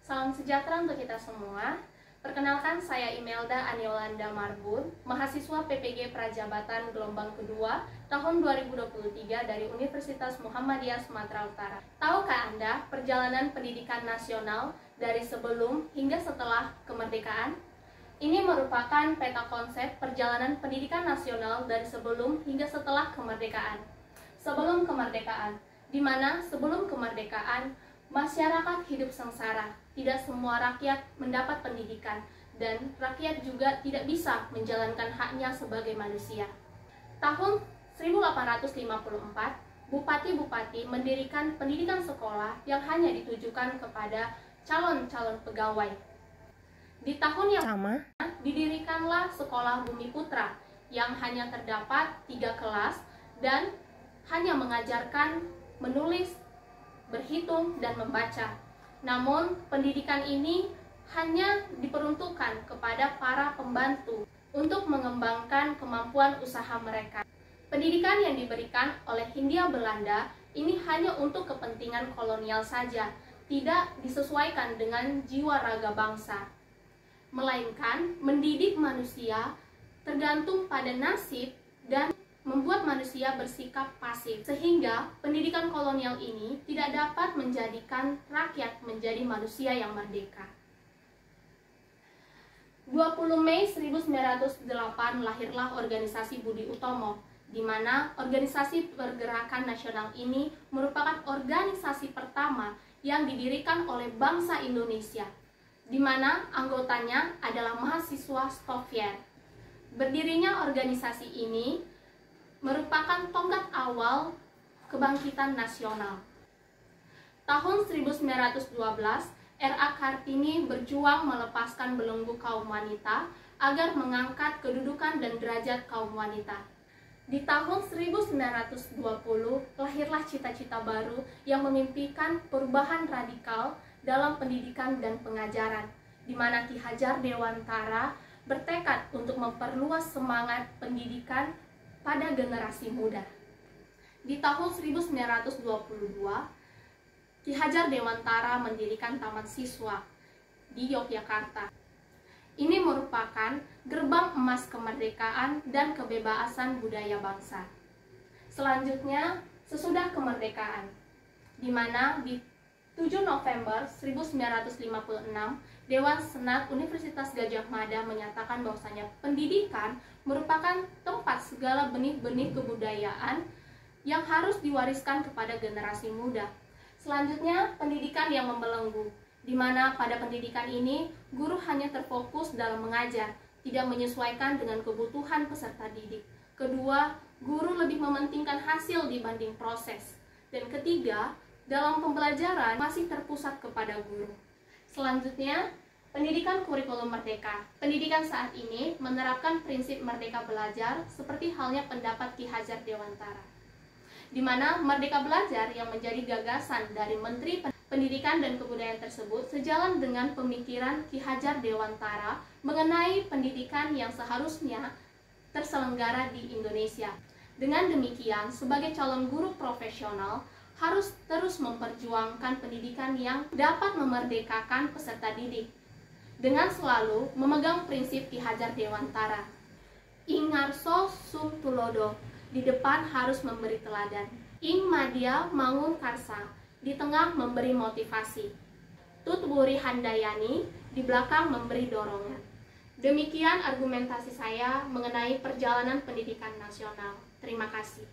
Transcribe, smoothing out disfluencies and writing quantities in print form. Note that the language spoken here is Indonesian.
Salam sejahtera untuk kita semua. Perkenalkan, saya Imelda Aniolanda Marbun, mahasiswa PPG Prajabatan gelombang kedua tahun 2023 dari Universitas Muhammadiyah Sumatera Utara. Tahukah Anda perjalanan pendidikan nasional dari sebelum hingga setelah kemerdekaan? Ini merupakan peta konsep perjalanan pendidikan nasional dari sebelum hingga setelah kemerdekaan. Sebelum kemerdekaan, di mana sebelum kemerdekaan masyarakat hidup sengsara, tidak semua rakyat mendapat pendidikan, dan rakyat juga tidak bisa menjalankan haknya sebagai manusia. Tahun 1854, bupati-bupati mendirikan pendidikan sekolah yang hanya ditujukan kepada calon-calon pegawai. Di tahun yang sama, didirikanlah Sekolah Bumi Putra yang hanya terdapat 3 kelas dan hanya mengajarkan menulis, berhitung, dan membaca. Namun, pendidikan ini hanya diperuntukkan kepada para pembantu untuk mengembangkan kemampuan usaha mereka. Pendidikan yang diberikan oleh Hindia Belanda ini hanya untuk kepentingan kolonial saja, tidak disesuaikan dengan jiwa raga bangsa, melainkan mendidik manusia tergantung pada nasib dan membuat manusia bersikap pasif, sehingga pendidikan kolonial ini tidak dapat menjadikan rakyat menjadi manusia yang merdeka. 20 Mei 1908 lahirlah organisasi Budi Utomo, di mana organisasi pergerakan nasional ini merupakan organisasi pertama yang didirikan oleh bangsa Indonesia, di mana anggotanya adalah mahasiswa Stovier. Berdirinya organisasi ini merupakan tonggak awal kebangkitan nasional. Tahun 1912, R.A. Kartini berjuang melepaskan belenggu kaum wanita agar mengangkat kedudukan dan derajat kaum wanita. Di tahun 1920, lahirlah cita-cita baru yang memimpikan perubahan radikal dalam pendidikan dan pengajaran, di mana Ki Hajar Dewantara bertekad untuk memperluas semangat pendidikan pada generasi muda. Di tahun 1922, Ki Hajar Dewantara mendirikan Taman Siswa di Yogyakarta. Ini merupakan gerbang emas kemerdekaan dan kebebasan budaya bangsa. Selanjutnya, sesudah kemerdekaan, di mana di 7 November 1956, Dewan Senat Universitas Gadjah Mada menyatakan bahwasanya pendidikan merupakan tempat segala benih-benih kebudayaan yang harus diwariskan kepada generasi muda. Selanjutnya, pendidikan yang membelenggu, di mana pada pendidikan ini guru hanya terfokus dalam mengajar, tidak menyesuaikan dengan kebutuhan peserta didik. Kedua, guru lebih mementingkan hasil dibanding proses. Dan ketiga, dalam pembelajaran masih terpusat kepada guru. Selanjutnya, pendidikan kurikulum merdeka. Pendidikan saat ini menerapkan prinsip merdeka belajar seperti halnya pendapat Ki Hajar Dewantara, di mana merdeka belajar yang menjadi gagasan dari Menteri Pendidikan dan Kebudayaan tersebut sejalan dengan pemikiran Ki Hajar Dewantara mengenai pendidikan yang seharusnya terselenggara di Indonesia. Dengan demikian, sebagai calon guru profesional harus terus memperjuangkan pendidikan yang dapat memerdekakan peserta didik, dengan selalu memegang prinsip Ki Hajar Dewantara. Ing ngarso sum tulodo, di depan harus memberi teladan. Ing madya mangun karsa, di tengah memberi motivasi. Tut Wuri Handayani, di belakang memberi dorongan. Demikian argumentasi saya mengenai perjalanan pendidikan nasional. Terima kasih.